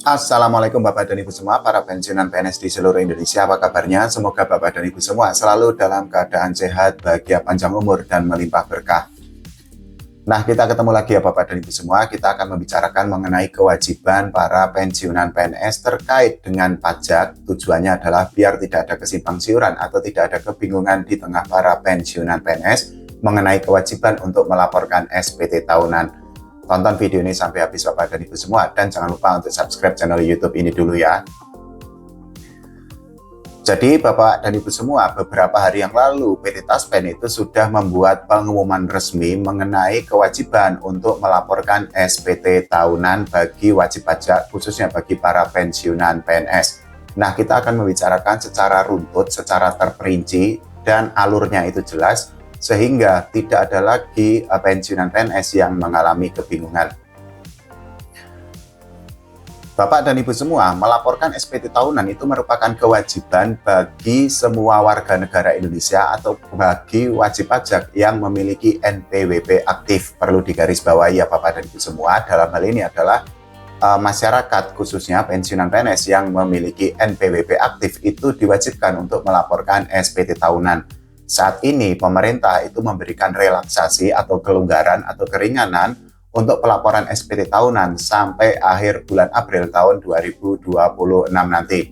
Assalamualaikum Bapak dan Ibu semua, para pensiunan PNS di seluruh Indonesia. Apa kabarnya? Semoga Bapak dan Ibu semua selalu dalam keadaan sehat, bahagia, panjang umur, dan melimpah berkah. Nah, kita ketemu lagi ya Bapak dan Ibu semua. Kita akan membicarakan mengenai kewajiban para pensiunan PNS terkait dengan pajak. Tujuannya adalah biar tidak ada kesimpang siuran atau tidak ada kebingungan di tengah para pensiunan PNS mengenai kewajiban untuk melaporkan SPT tahunan. Tonton video ini sampai habis Bapak dan Ibu semua, dan jangan lupa untuk subscribe channel YouTube ini dulu ya. Jadi Bapak dan Ibu semua, beberapa hari yang lalu PT Taspen itu sudah membuat pengumuman resmi mengenai kewajiban untuk melaporkan SPT tahunan bagi wajib pajak, khususnya bagi para pensiunan PNS. Nah, kita akan membicarakan secara runtut, secara terperinci, dan alurnya itu jelas, sehingga tidak ada lagi pensiunan PNS yang mengalami kebingungan. Bapak dan Ibu semua, melaporkan SPT tahunan itu merupakan kewajiban bagi semua warga negara Indonesia atau bagi wajib pajak yang memiliki NPWP aktif. Perlu digarisbawahi ya Bapak dan Ibu semua, dalam hal ini adalah masyarakat khususnya pensiunan PNS yang memiliki NPWP aktif itu diwajibkan untuk melaporkan SPT tahunan. Saat ini pemerintah itu memberikan relaksasi atau kelonggaran atau keringanan untuk pelaporan SPT tahunan sampai akhir bulan April tahun 2026 nanti.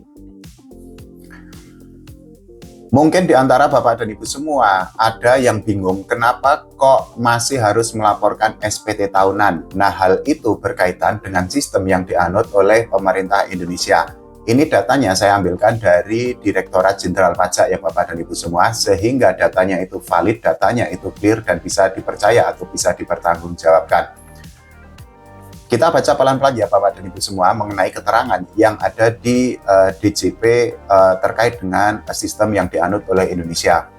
Mungkin di antara Bapak dan Ibu semua ada yang bingung kenapa kok masih harus melaporkan SPT tahunan. Nah, hal itu berkaitan dengan sistem yang dianut oleh pemerintah Indonesia. Ini datanya saya ambilkan dari Direktorat Jenderal Pajak ya Bapak dan Ibu semua, sehingga datanya itu valid, datanya itu clear dan bisa dipercaya atau bisa dipertanggungjawabkan. Kita baca pelan-pelan ya Bapak dan Ibu semua mengenai keterangan yang ada di DJP terkait dengan sistem yang dianut oleh Indonesia.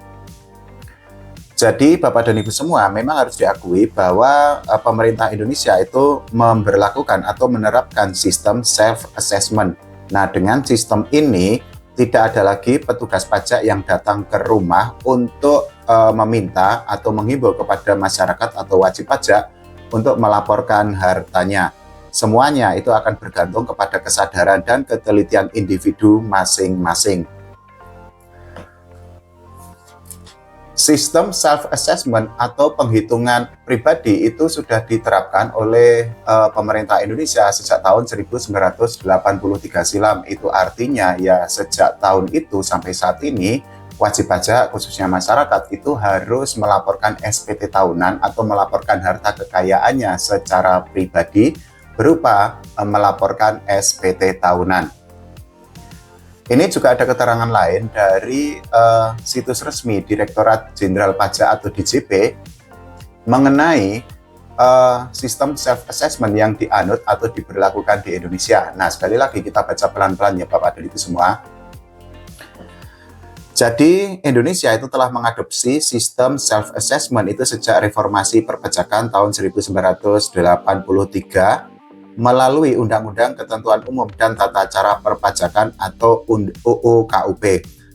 Jadi Bapak dan Ibu semua memang harus diakui bahwa pemerintah Indonesia itu memberlakukan atau menerapkan sistem self-assessment. Nah, dengan sistem ini tidak ada lagi petugas pajak yang datang ke rumah untuk meminta atau menghimbau kepada masyarakat atau wajib pajak untuk melaporkan hartanya. Semuanya itu akan bergantung kepada kesadaran dan ketelitian individu masing-masing. Sistem self-assessment atau penghitungan pribadi itu sudah diterapkan oleh pemerintah Indonesia sejak tahun 1983 silam. Itu artinya ya sejak tahun itu sampai saat ini wajib pajak khususnya masyarakat itu harus melaporkan SPT tahunan atau melaporkan harta kekayaannya secara pribadi berupa melaporkan SPT tahunan. Ini juga ada keterangan lain dari situs resmi Direktorat Jenderal Pajak atau DJP mengenai sistem self-assessment yang dianut atau diberlakukan di Indonesia. Nah, sekali lagi kita baca pelan-pelan ya Bapak dan Ibu semua. Jadi, Indonesia itu telah mengadopsi sistem self-assessment itu sejak reformasi perpajakan tahun 1983 melalui Undang-Undang Ketentuan Umum dan Tata Cara Perpajakan atau UU KUP.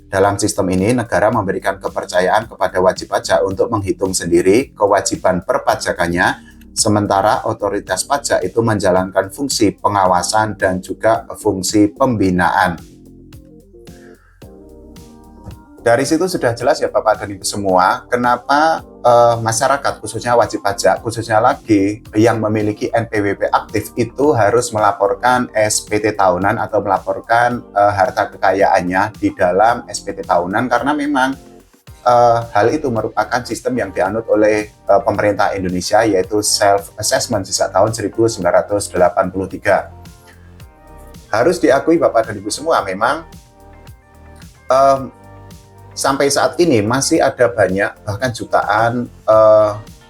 Dalam sistem ini, negara memberikan kepercayaan kepada wajib pajak untuk menghitung sendiri kewajiban perpajakannya, sementara otoritas pajak itu menjalankan fungsi pengawasan dan juga fungsi pembinaan. Dari situ sudah jelas ya Bapak dan Ibu semua, kenapa masyarakat khususnya wajib pajak, khususnya lagi yang memiliki NPWP aktif itu harus melaporkan SPT tahunan atau melaporkan harta kekayaannya di dalam SPT tahunan, karena memang hal itu merupakan sistem yang dianut oleh pemerintah Indonesia, yaitu self-assessment sejak tahun 1983. Harus diakui Bapak dan Ibu semua, memang sampai saat ini masih ada banyak, bahkan jutaan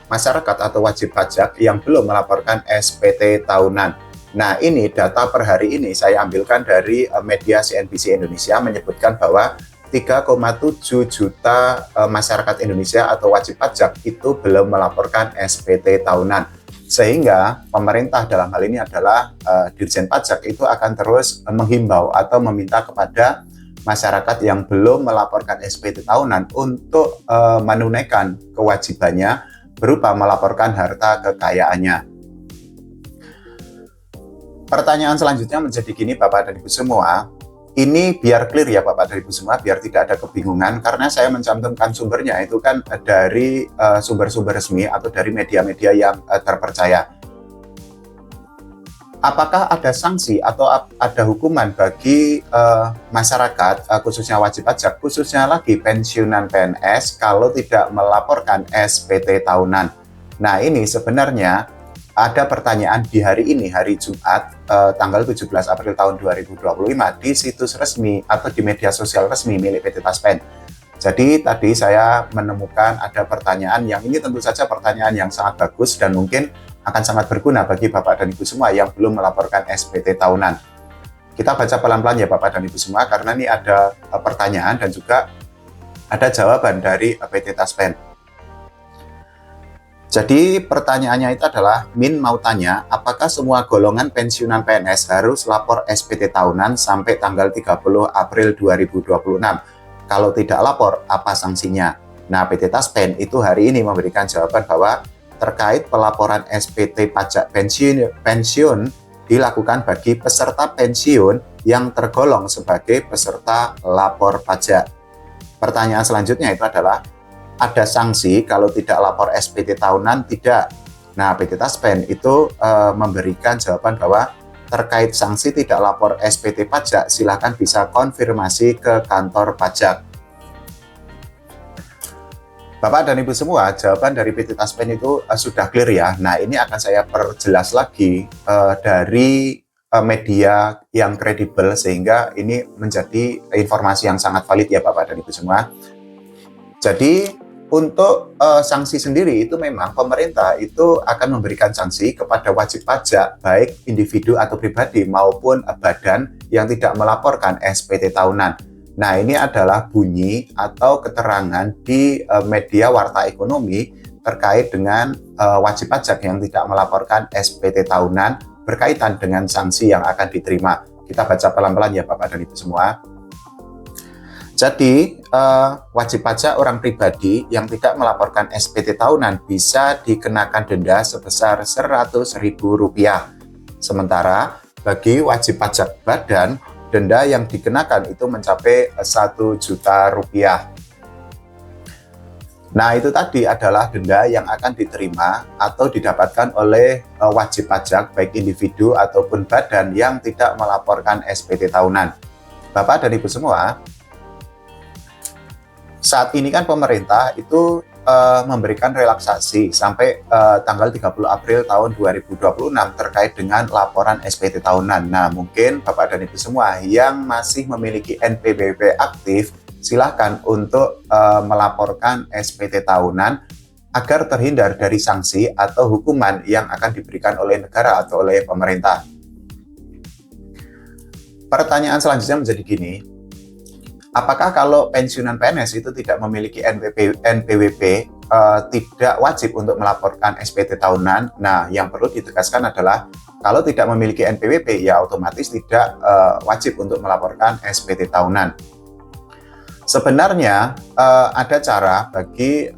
masyarakat atau wajib pajak yang belum melaporkan SPT tahunan. Nah, ini data per hari ini saya ambilkan dari media CNBC Indonesia menyebutkan bahwa 3,7 juta masyarakat Indonesia atau wajib pajak itu belum melaporkan SPT tahunan. Sehingga pemerintah dalam hal ini adalah Dirjen Pajak itu akan terus menghimbau atau meminta kepada masyarakat yang belum melaporkan SPT tahunan untuk menunaikan kewajibannya berupa melaporkan harta kekayaannya. Pertanyaan selanjutnya menjadi gini Bapak dan Ibu semua, ini biar clear ya Bapak dan Ibu semua, biar tidak ada kebingungan, karena saya mencantumkan sumbernya itu kan dari sumber-sumber resmi atau dari media-media yang terpercaya. Apakah ada sanksi atau ada hukuman bagi masyarakat, khususnya wajib pajak, khususnya lagi pensiunan PNS kalau tidak melaporkan SPT tahunan? Nah, ini sebenarnya ada pertanyaan di hari ini, hari Jumat, tanggal 17 April tahun 2025 di situs resmi atau di media sosial resmi milik PT Taspen. Jadi tadi saya menemukan ada pertanyaan yang ini tentu saja pertanyaan yang sangat bagus dan mungkin akan sangat berguna bagi Bapak dan Ibu semua yang belum melaporkan SPT tahunan. Kita baca pelan-pelan ya Bapak dan Ibu semua, karena ini ada pertanyaan dan juga ada jawaban dari PT Taspen. Jadi pertanyaannya itu adalah, Min mau tanya, apakah semua golongan pensiunan PNS harus lapor SPT tahunan sampai tanggal 30 April 2026? Kalau tidak lapor, apa sanksinya? Nah, PT Taspen itu hari ini memberikan jawaban bahwa terkait pelaporan SPT pajak pensiun dilakukan bagi peserta pensiun yang tergolong sebagai peserta lapor pajak. Pertanyaan selanjutnya itu adalah, ada sanksi kalau tidak lapor SPT tahunan? Tidak. Nah, PT Taspen itu memberikan jawaban bahwa terkait sanksi tidak lapor SPT pajak, silakan bisa konfirmasi ke kantor pajak. Bapak dan Ibu semua, jawaban dari PT Taspen itu sudah clear ya. Nah, ini akan saya perjelas lagi dari media yang kredibel sehingga ini menjadi informasi yang sangat valid ya Bapak dan Ibu semua. Jadi untuk sanksi sendiri itu memang pemerintah itu akan memberikan sanksi kepada wajib pajak baik individu atau pribadi maupun badan yang tidak melaporkan SPT tahunan. Nah, ini adalah bunyi atau keterangan di media Warta Ekonomi terkait dengan wajib pajak yang tidak melaporkan SPT tahunan berkaitan dengan sanksi yang akan diterima. Kita baca pelan-pelan ya Bapak dan Ibu semua. Jadi, wajib pajak orang pribadi yang tidak melaporkan SPT tahunan bisa dikenakan denda sebesar Rp100.000. Sementara, bagi wajib pajak badan, denda yang dikenakan itu mencapai Rp1 juta. Nah, itu tadi adalah denda yang akan diterima atau didapatkan oleh wajib pajak baik individu ataupun badan yang tidak melaporkan SPT tahunan. Bapak dan Ibu semua, saat ini kan pemerintah itu memberikan relaksasi sampai tanggal 30 April tahun 2026 terkait dengan laporan SPT tahunan. Nah, mungkin Bapak dan Ibu semua yang masih memiliki NPWP aktif, silakan untuk melaporkan SPT tahunan agar terhindar dari sanksi atau hukuman yang akan diberikan oleh negara atau oleh pemerintah. Pertanyaan selanjutnya menjadi gini, apakah kalau pensiunan PNS itu tidak memiliki NPWP tidak wajib untuk melaporkan SPT tahunan? Nah, yang perlu ditegaskan adalah kalau tidak memiliki NPWP ya otomatis tidak wajib untuk melaporkan SPT tahunan. Sebenarnya ada cara bagi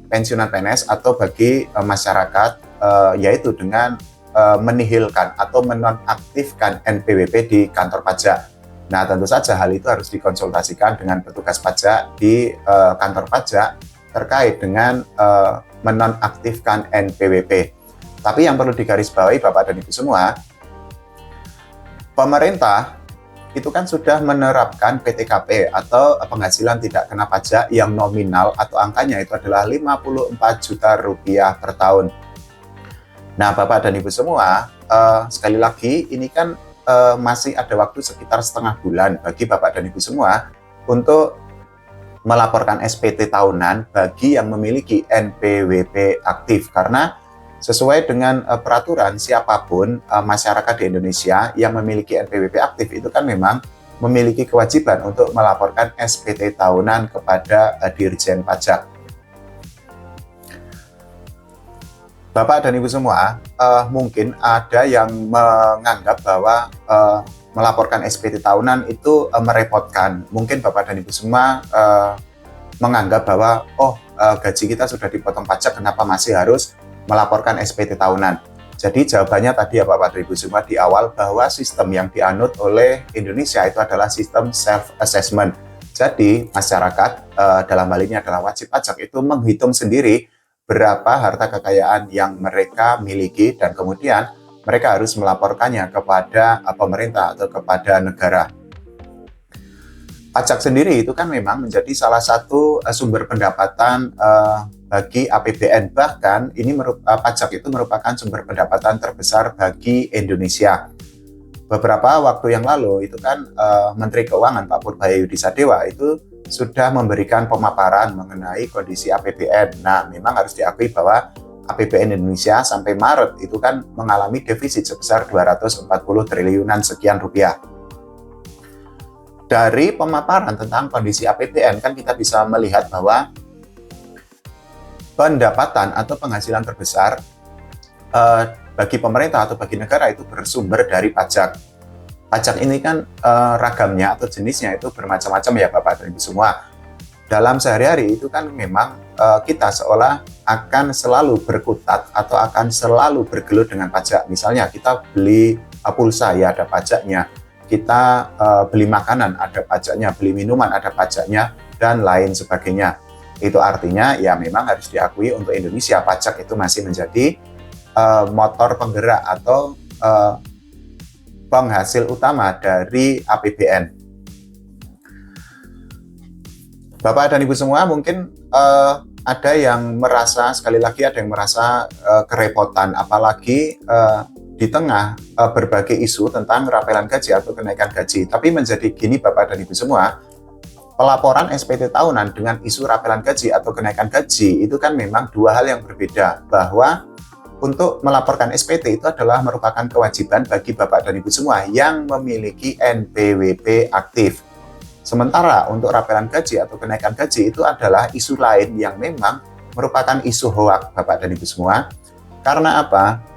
pensiunan PNS atau bagi masyarakat yaitu dengan menihilkan atau menonaktifkan NPWP di kantor pajak. Nah, tentu saja hal itu harus dikonsultasikan dengan petugas pajak di kantor pajak terkait dengan menonaktifkan NPWP. Tapi yang perlu digarisbawahi Bapak dan Ibu semua, pemerintah itu kan sudah menerapkan PTKP atau penghasilan tidak kena pajak yang nominal atau angkanya itu adalah Rp54 juta per tahun. Nah, Bapak dan Ibu semua, sekali lagi ini kan masih ada waktu sekitar setengah bulan bagi Bapak dan Ibu semua untuk melaporkan SPT tahunan bagi yang memiliki NPWP aktif, karena sesuai dengan peraturan siapapun masyarakat di Indonesia yang memiliki NPWP aktif itu kan memang memiliki kewajiban untuk melaporkan SPT tahunan kepada Dirjen Pajak. Bapak dan Ibu semua, mungkin ada yang menganggap bahwa melaporkan SPT tahunan itu merepotkan. Mungkin Bapak dan Ibu semua menganggap bahwa gaji kita sudah dipotong pajak, kenapa masih harus melaporkan SPT tahunan? Jadi jawabannya tadi ya Bapak dan Ibu semua di awal, bahwa sistem yang dianut oleh Indonesia itu adalah sistem self-assessment. Jadi masyarakat dalam hal ini adalah wajib pajak itu menghitung sendiri berapa harta kekayaan yang mereka miliki, dan kemudian mereka harus melaporkannya kepada pemerintah atau kepada negara. Pajak sendiri itu kan memang menjadi salah satu sumber pendapatan bagi APBN. Bahkan ini pajak itu merupakan sumber pendapatan terbesar bagi Indonesia. Beberapa waktu yang lalu itu kan Menteri Keuangan Pak Purbaya Yudisadewa itu sudah memberikan pemaparan mengenai kondisi APBN. Nah, memang harus diakui bahwa APBN Indonesia sampai Maret itu kan mengalami defisit sebesar 240 triliunan sekian rupiah. Dari pemaparan tentang kondisi APBN kan kita bisa melihat bahwa pendapatan atau penghasilan terbesar bagi pemerintah atau bagi negara itu bersumber dari pajak. Pajak ini kan ragamnya atau jenisnya itu bermacam-macam ya Bapak dan Ibu semua. Dalam sehari-hari itu kan memang kita seolah akan selalu berkutat atau akan selalu bergelut dengan pajak. Misalnya kita beli pulsa ya ada pajaknya, kita beli makanan ada pajaknya, beli minuman ada pajaknya, dan lain sebagainya. Itu artinya ya memang harus diakui untuk Indonesia pajak itu masih menjadi motor penggerak atau penghasil utama dari APBN. Bapak dan Ibu semua mungkin ada yang merasa, sekali lagi ada yang merasa kerepotan, apalagi di tengah berbagai isu tentang rapelan gaji atau kenaikan gaji. Tapi menjadi gini Bapak dan Ibu semua, pelaporan SPT tahunan dengan isu rapelan gaji atau kenaikan gaji itu kan memang dua hal yang berbeda. Bahwa untuk melaporkan SPT itu adalah merupakan kewajiban bagi Bapak dan Ibu semua yang memiliki NPWP aktif. Sementara untuk rapelan gaji atau kenaikan gaji itu adalah isu lain yang memang merupakan isu hoak Bapak dan Ibu semua. Karena apa?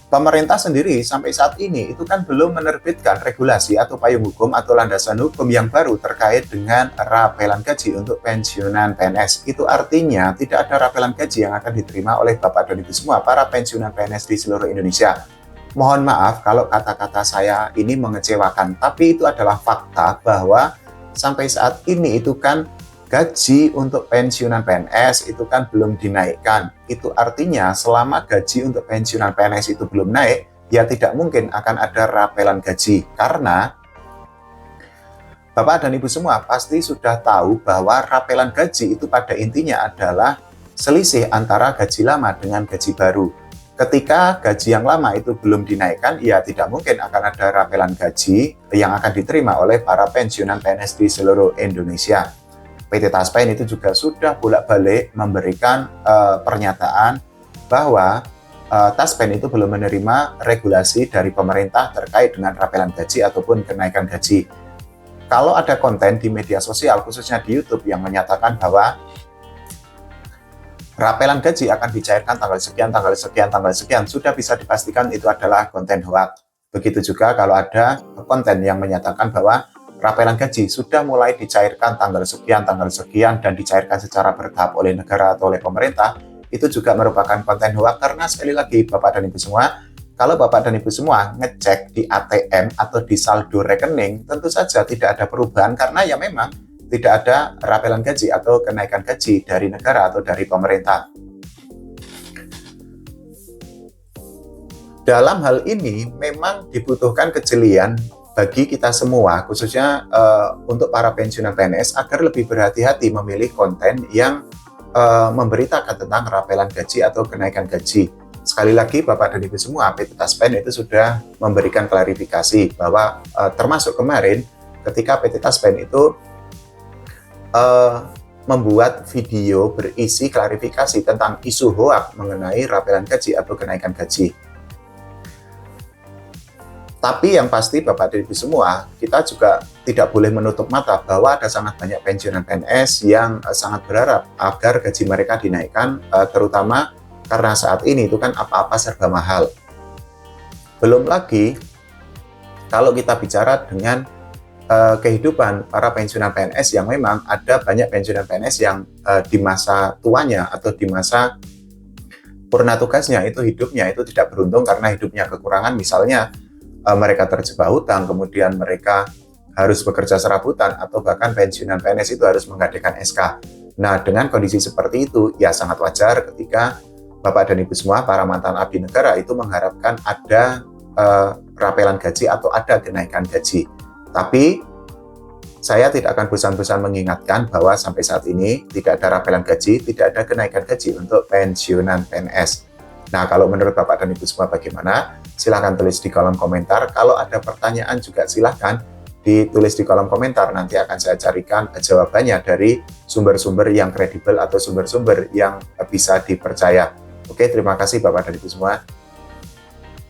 Pemerintah sendiri sampai saat ini itu kan belum menerbitkan regulasi atau payung hukum atau landasan hukum yang baru terkait dengan rapelan gaji untuk pensiunan PNS. Itu artinya tidak ada rapelan gaji yang akan diterima oleh Bapak dan Ibu semua para pensiunan PNS di seluruh Indonesia. Mohon maaf kalau kata-kata saya ini mengecewakan, tapi itu adalah fakta bahwa sampai saat ini itu kan gaji untuk pensiunan PNS itu kan belum dinaikkan. Itu artinya selama gaji untuk pensiunan PNS itu belum naik, ya tidak mungkin akan ada rapelan gaji. Karena Bapak dan Ibu semua pasti sudah tahu bahwa rapelan gaji itu pada intinya adalah selisih antara gaji lama dengan gaji baru. Ketika gaji yang lama itu belum dinaikkan, ya tidak mungkin akan ada rapelan gaji yang akan diterima oleh para pensiunan PNS di seluruh Indonesia. PT Taspen itu juga sudah bolak-balik memberikan pernyataan bahwa Taspen itu belum menerima regulasi dari pemerintah terkait dengan rapelan gaji ataupun kenaikan gaji. Kalau ada konten di media sosial, khususnya di YouTube, yang menyatakan bahwa rapelan gaji akan dicairkan tanggal sekian, tanggal sekian, tanggal sekian, sudah bisa dipastikan itu adalah konten hoax. Begitu juga kalau ada konten yang menyatakan bahwa rapelan gaji sudah mulai dicairkan tanggal sekian, dan dicairkan secara bertahap oleh negara atau oleh pemerintah, itu juga merupakan konten hoax. Karena sekali lagi Bapak dan Ibu semua, kalau Bapak dan Ibu semua ngecek di ATM atau di saldo rekening, tentu saja tidak ada perubahan karena ya memang tidak ada rapelan gaji atau kenaikan gaji dari negara atau dari pemerintah. Dalam hal ini memang dibutuhkan kejelian bagi kita semua, khususnya untuk para pensiunan PNS, agar lebih berhati-hati memilih konten yang memberitakan tentang rapelan gaji atau kenaikan gaji. Sekali lagi Bapak dan Ibu semua, PT Taspen itu sudah memberikan klarifikasi bahwa termasuk kemarin ketika PT Taspen itu membuat video berisi klarifikasi tentang isu hoax mengenai rapelan gaji atau kenaikan gaji. Tapi yang pasti Bapak dan Ibu semua, kita juga tidak boleh menutup mata bahwa ada sangat banyak pensiunan PNS yang sangat berharap agar gaji mereka dinaikkan, terutama karena saat ini itu kan apa-apa serba mahal. Belum lagi kalau kita bicara dengan kehidupan para pensiunan PNS yang memang ada banyak pensiunan PNS yang di masa tuanya atau di masa purna tugasnya itu hidupnya itu tidak beruntung karena hidupnya kekurangan, misalnya mereka terjebak hutang, kemudian mereka harus bekerja serabutan, atau bahkan pensiunan PNS itu harus menggadaikan SK. Nah, dengan kondisi seperti itu, ya sangat wajar ketika Bapak dan Ibu semua, para mantan abdi negara itu mengharapkan ada rapelan gaji atau ada kenaikan gaji. Tapi, saya tidak akan bosan-bosan mengingatkan bahwa sampai saat ini tidak ada rapelan gaji, tidak ada kenaikan gaji untuk pensiunan PNS. Nah, kalau menurut Bapak dan Ibu semua bagaimana? Silahkan tulis di kolom komentar. Kalau ada pertanyaan juga silahkan ditulis di kolom komentar. Nanti akan saya carikan jawabannya dari sumber-sumber yang kredibel atau sumber-sumber yang bisa dipercaya. Oke, terima kasih Bapak dan Ibu semua.